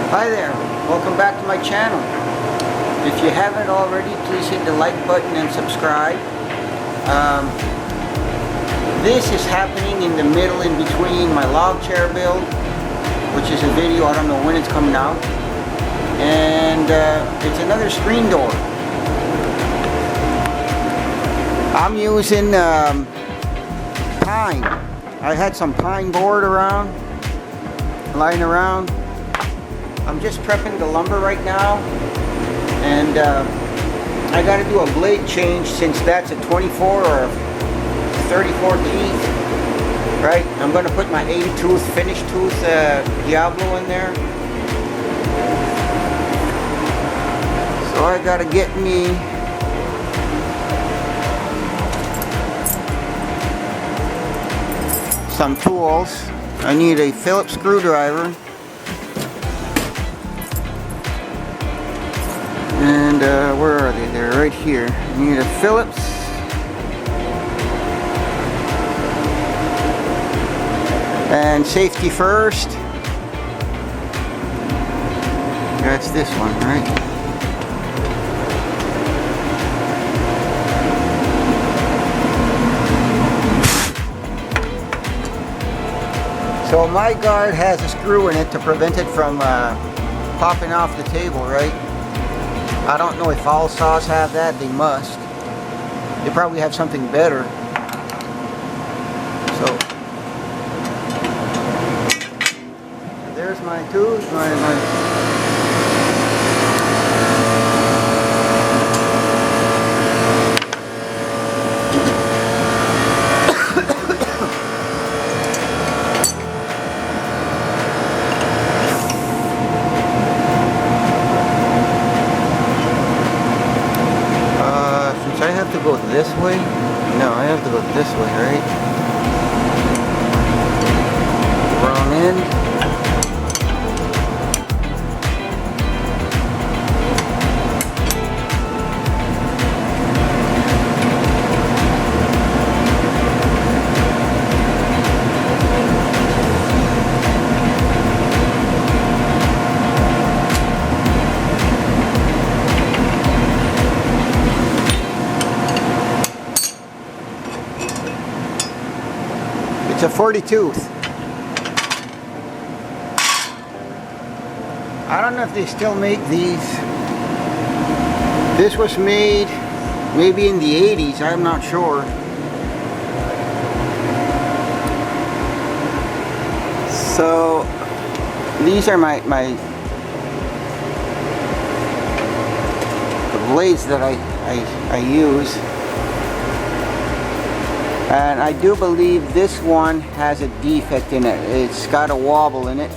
Hi there, welcome back to my channel. If you haven't already, please hit the like button and subscribe. This is happening in the middle in between my log chair build, which is a video, I don't know when it's coming out, and it's another screen door. I'm using pine. I had some pine board lying around. I'm just prepping the lumber right now, and I got to do a blade change since that's a 24 or 34 teeth, right? I'm going to put my 80 tooth, finished tooth Diablo in there. So I got to get me some tools. I need a Phillips screwdriver. And where are they? They're right here. You need a Phillips. And safety first. That's this one, right? So my guard has a screw in it to prevent it from popping off the table, right? I don't know if all saws have that. They must. They probably have something better. So there's my tooth. I have to go this way? No, I have to go this way, right? Wrong end. It's a 40 tooth. I don't know if they still make these. This was made maybe in the 80s, I'm not sure. So these are the blades that I use. And I do believe this one has a defect in it. It's got a wobble in it.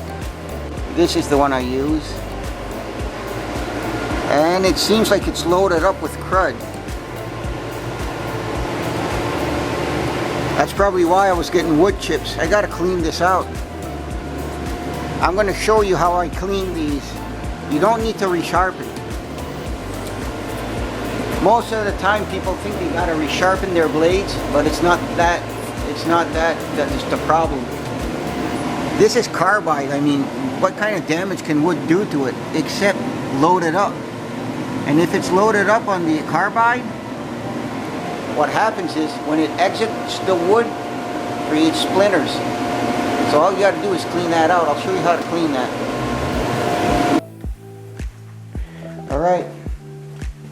This is the one I use. And it seems like it's loaded up with crud. That's probably why I was getting wood chips. I gotta clean this out. I'm gonna show you how I clean these. You don't need to resharpen. Most of the time people think they gotta resharpen their blades, but it's not that that is the problem. This is carbide. I mean, what kind of damage can wood do to it except load it up? And if it's loaded up on the carbide, what happens is when it exits the wood, it creates splinters. So all you gotta do is clean that out. I'll show you how to clean that. Alright.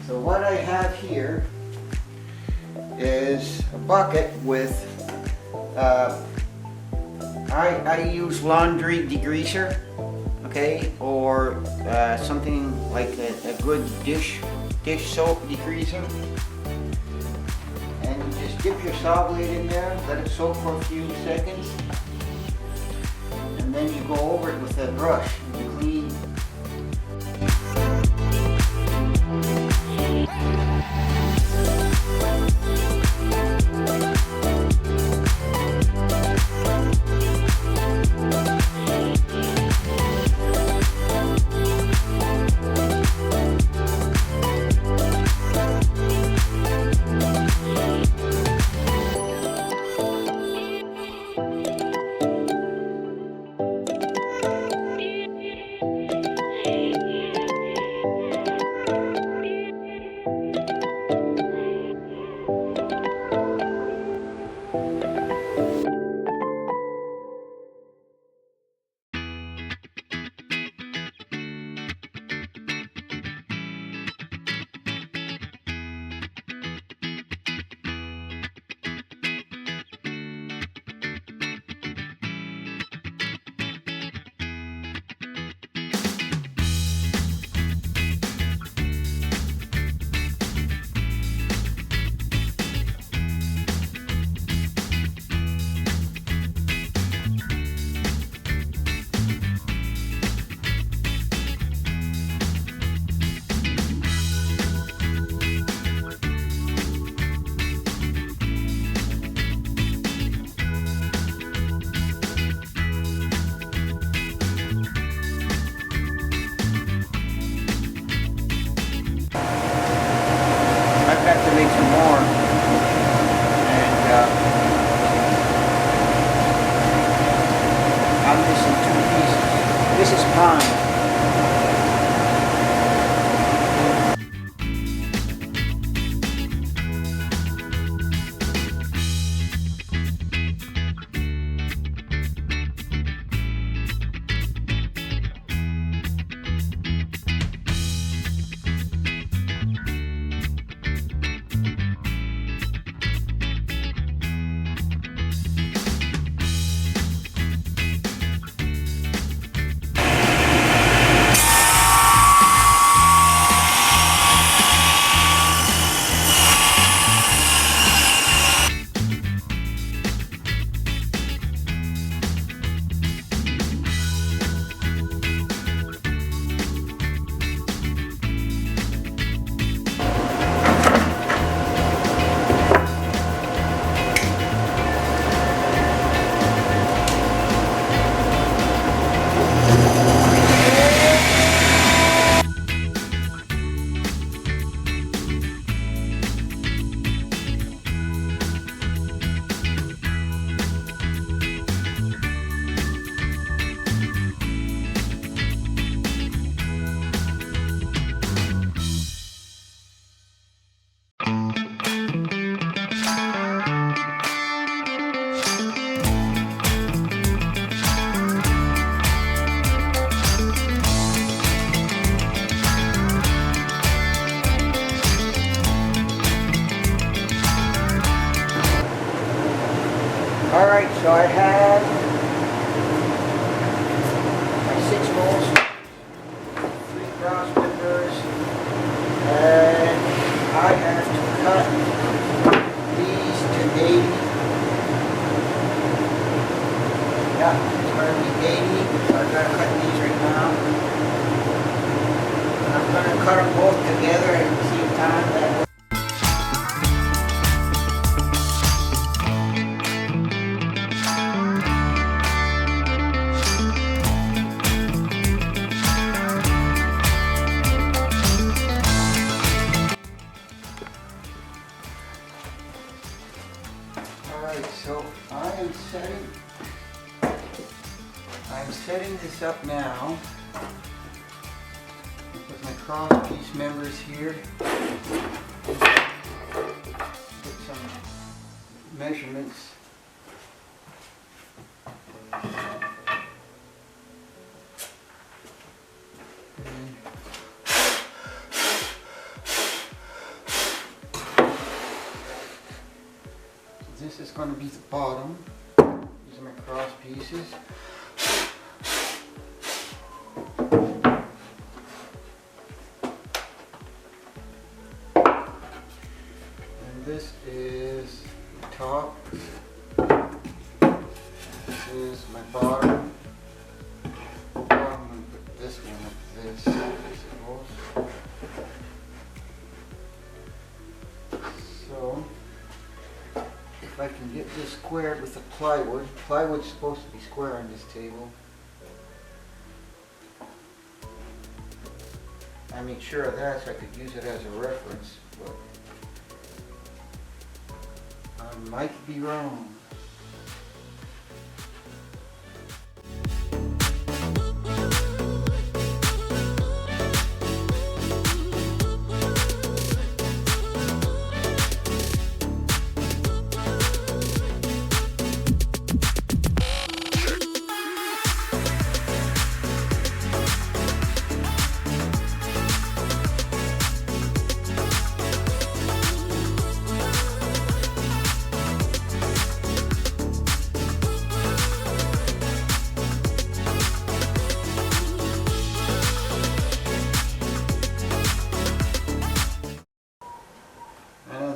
So what I have here is a bucket with, I use laundry degreaser, okay, or something like a good dish soap degreaser. And you just dip your saw blade in there, let it soak for a few seconds, and then you go over it with a brush and clean. have to make some more. And I'm missing 2 pieces. This is pine. Alright, so I have my 6 holes, 3 cross members, and I have to cut these to 80. Yeah, it's going to be 80, so I'm going to cut these right now. And I'm going to cut them both together at the same time. That way. Alright, so I'm setting this up now with my cross piece members here. Put some measurements. This is going to be the bottom. These are my cross pieces. And this is the top. This is my bottom. I'm going to put this one like this, I suppose. So if I can get this squared with the plywood. Plywood's supposed to be square on this table. I made sure of that so I could use it as a reference, but I might be wrong.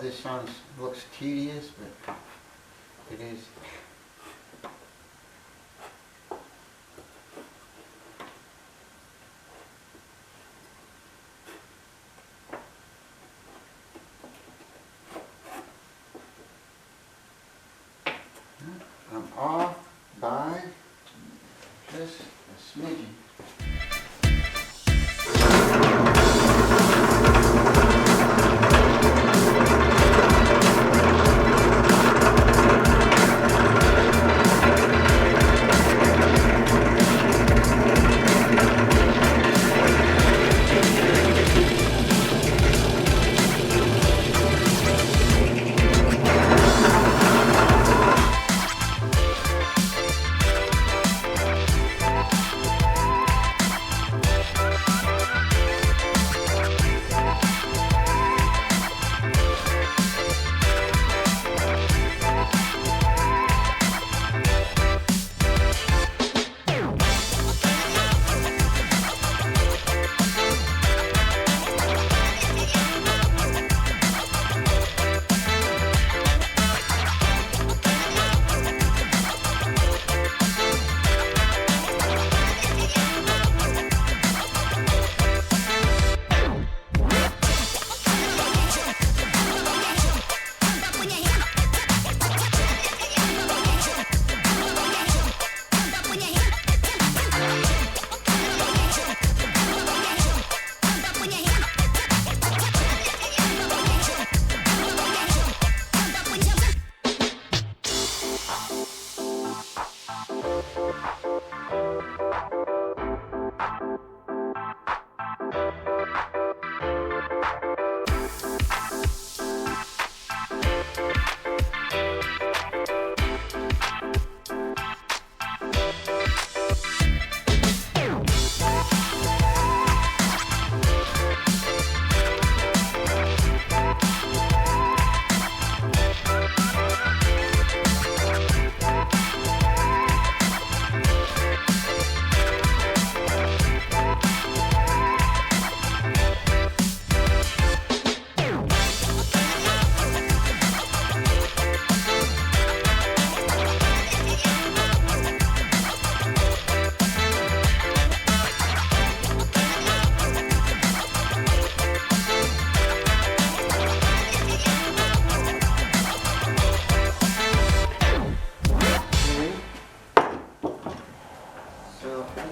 This looks tedious, but it is. I'm off by just a smidgen.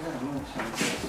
gotta move some of this.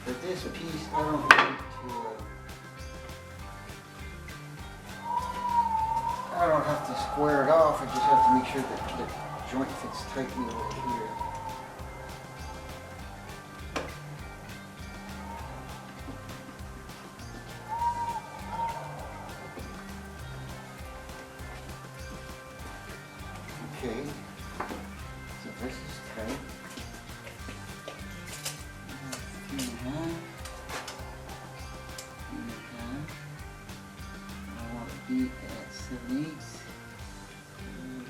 But this piece, I don't need to, I don't have to square it off, I just have to make sure that the joint fits tightly over here. Okay, so this is tight. 3.5. I want to be at 7/8.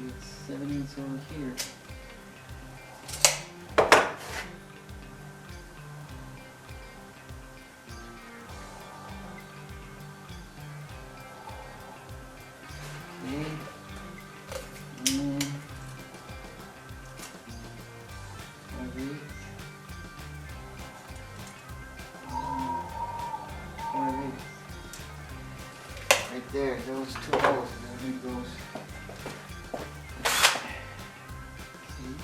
It's 7/8 over here. Okay. And then 5/8. Right there, those two holes, and then it goes. See?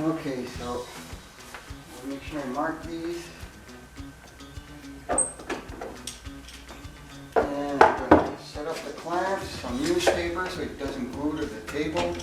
Okay, so I'll make sure I mark these. And I'm going to set up the clamps on newspaper so it doesn't glue to the table.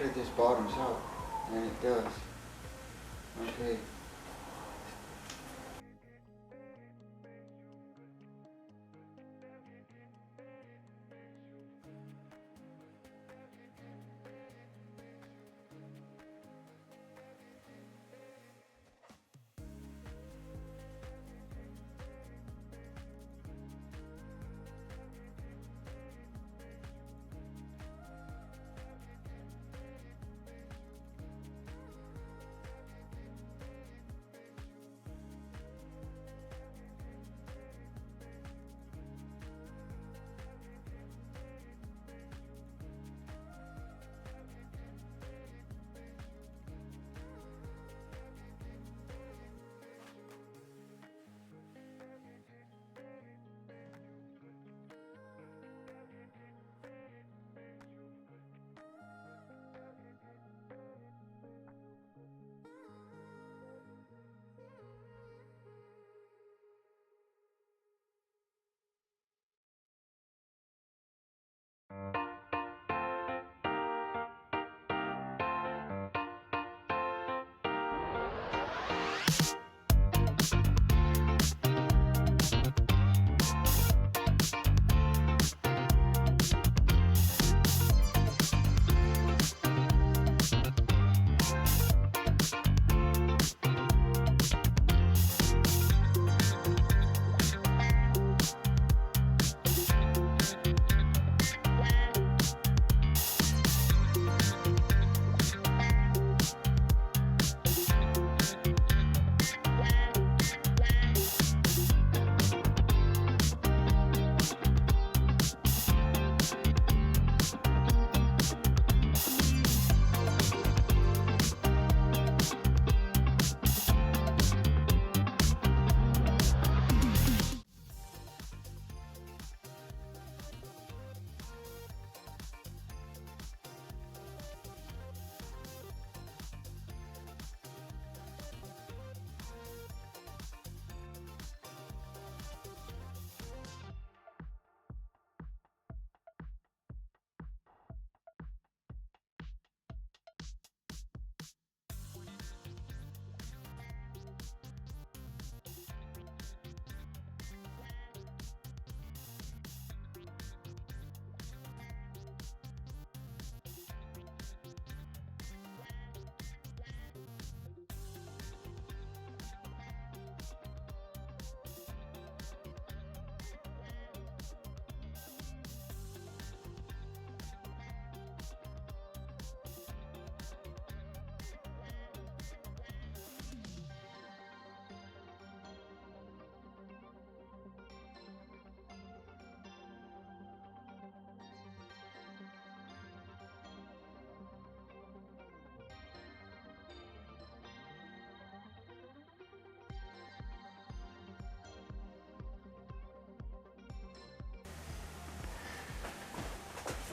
sure this bottoms out, and it does. Okay.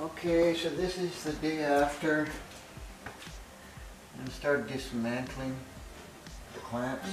Okay, so this is the day after. I'm going to start dismantling the clamps.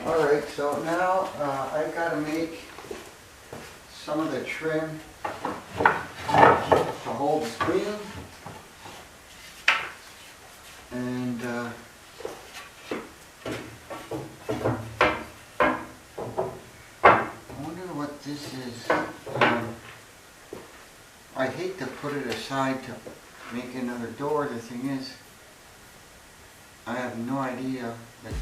Alright, so now I've got to make some of the trim to hold the screen, and I wonder what this is. I hate to put it aside to make another door. The thing is, I have no idea that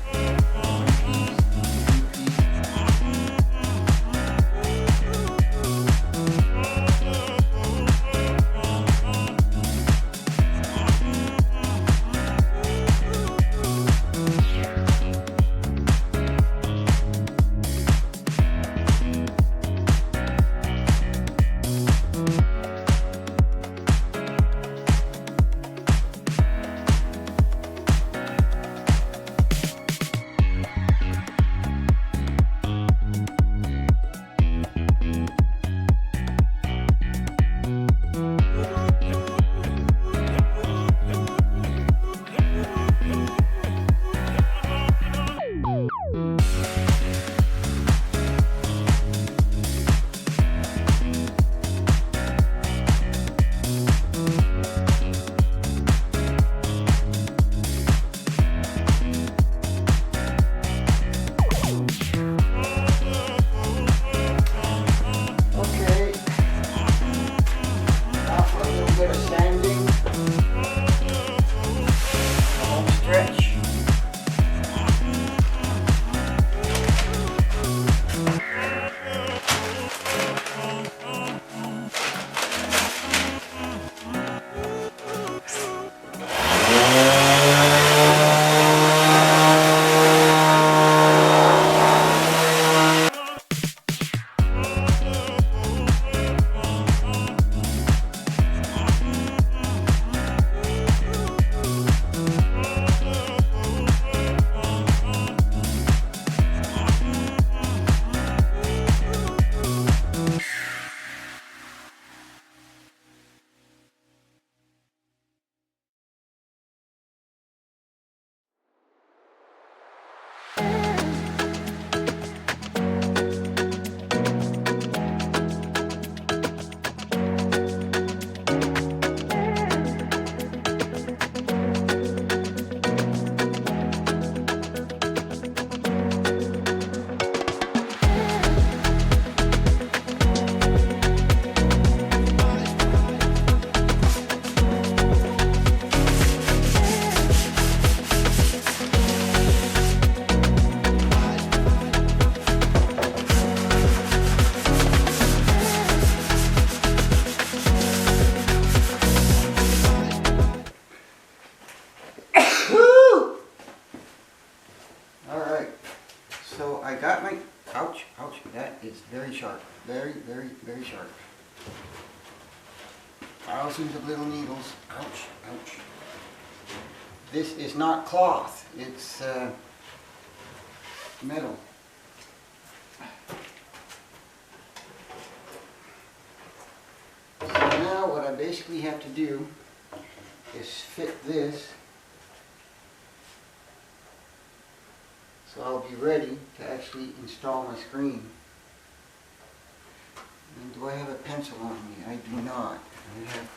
that might, ouch, ouch, that is very sharp. Very, very, very sharp. Thousands of little needles. Ouch, ouch. This is not cloth, it's metal. So now what I basically have to do is fit this so I'll be ready to actually install my screen. And do I have a pencil on me? I do not. I have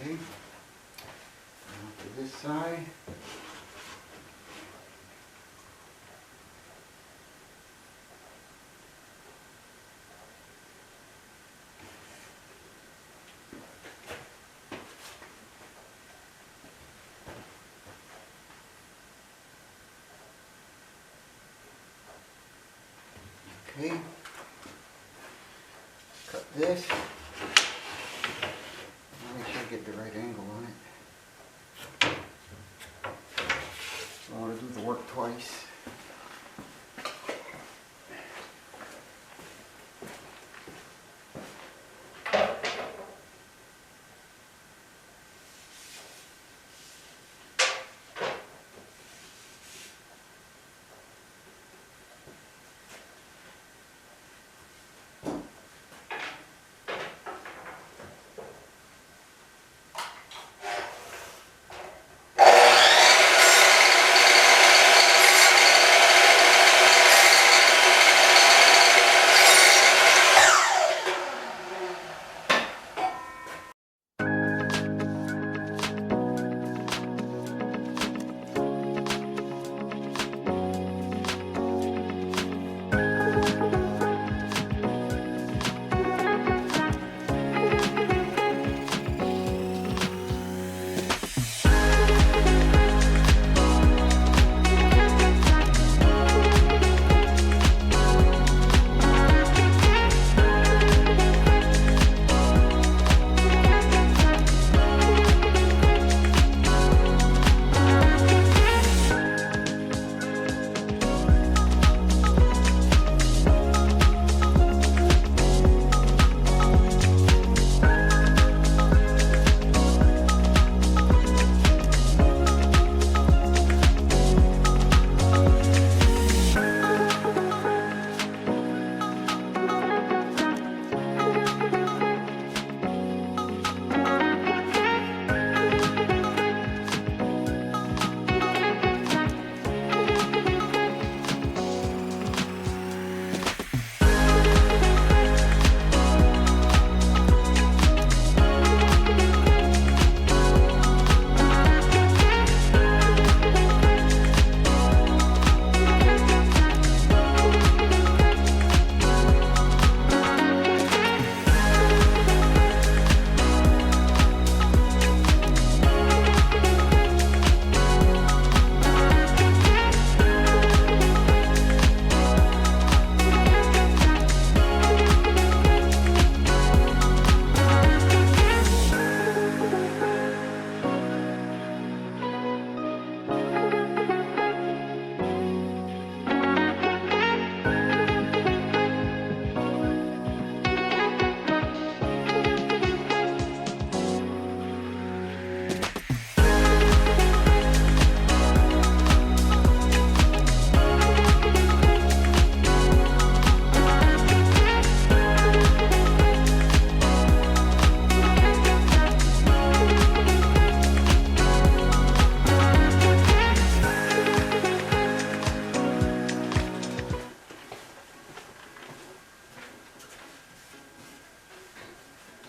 okay. Now to this side. Okay, cut this. Make sure I get the right angle on it. I want to do the work twice.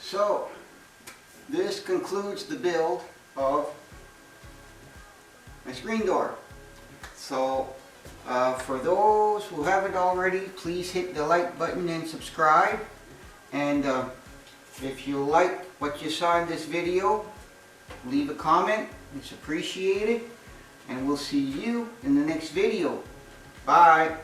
So, this concludes the build of my screen door. So, for those who haven't already, please hit the like button and subscribe. And if you like what you saw in this video, leave a comment. It's appreciated. And we'll see you in the next video. Bye.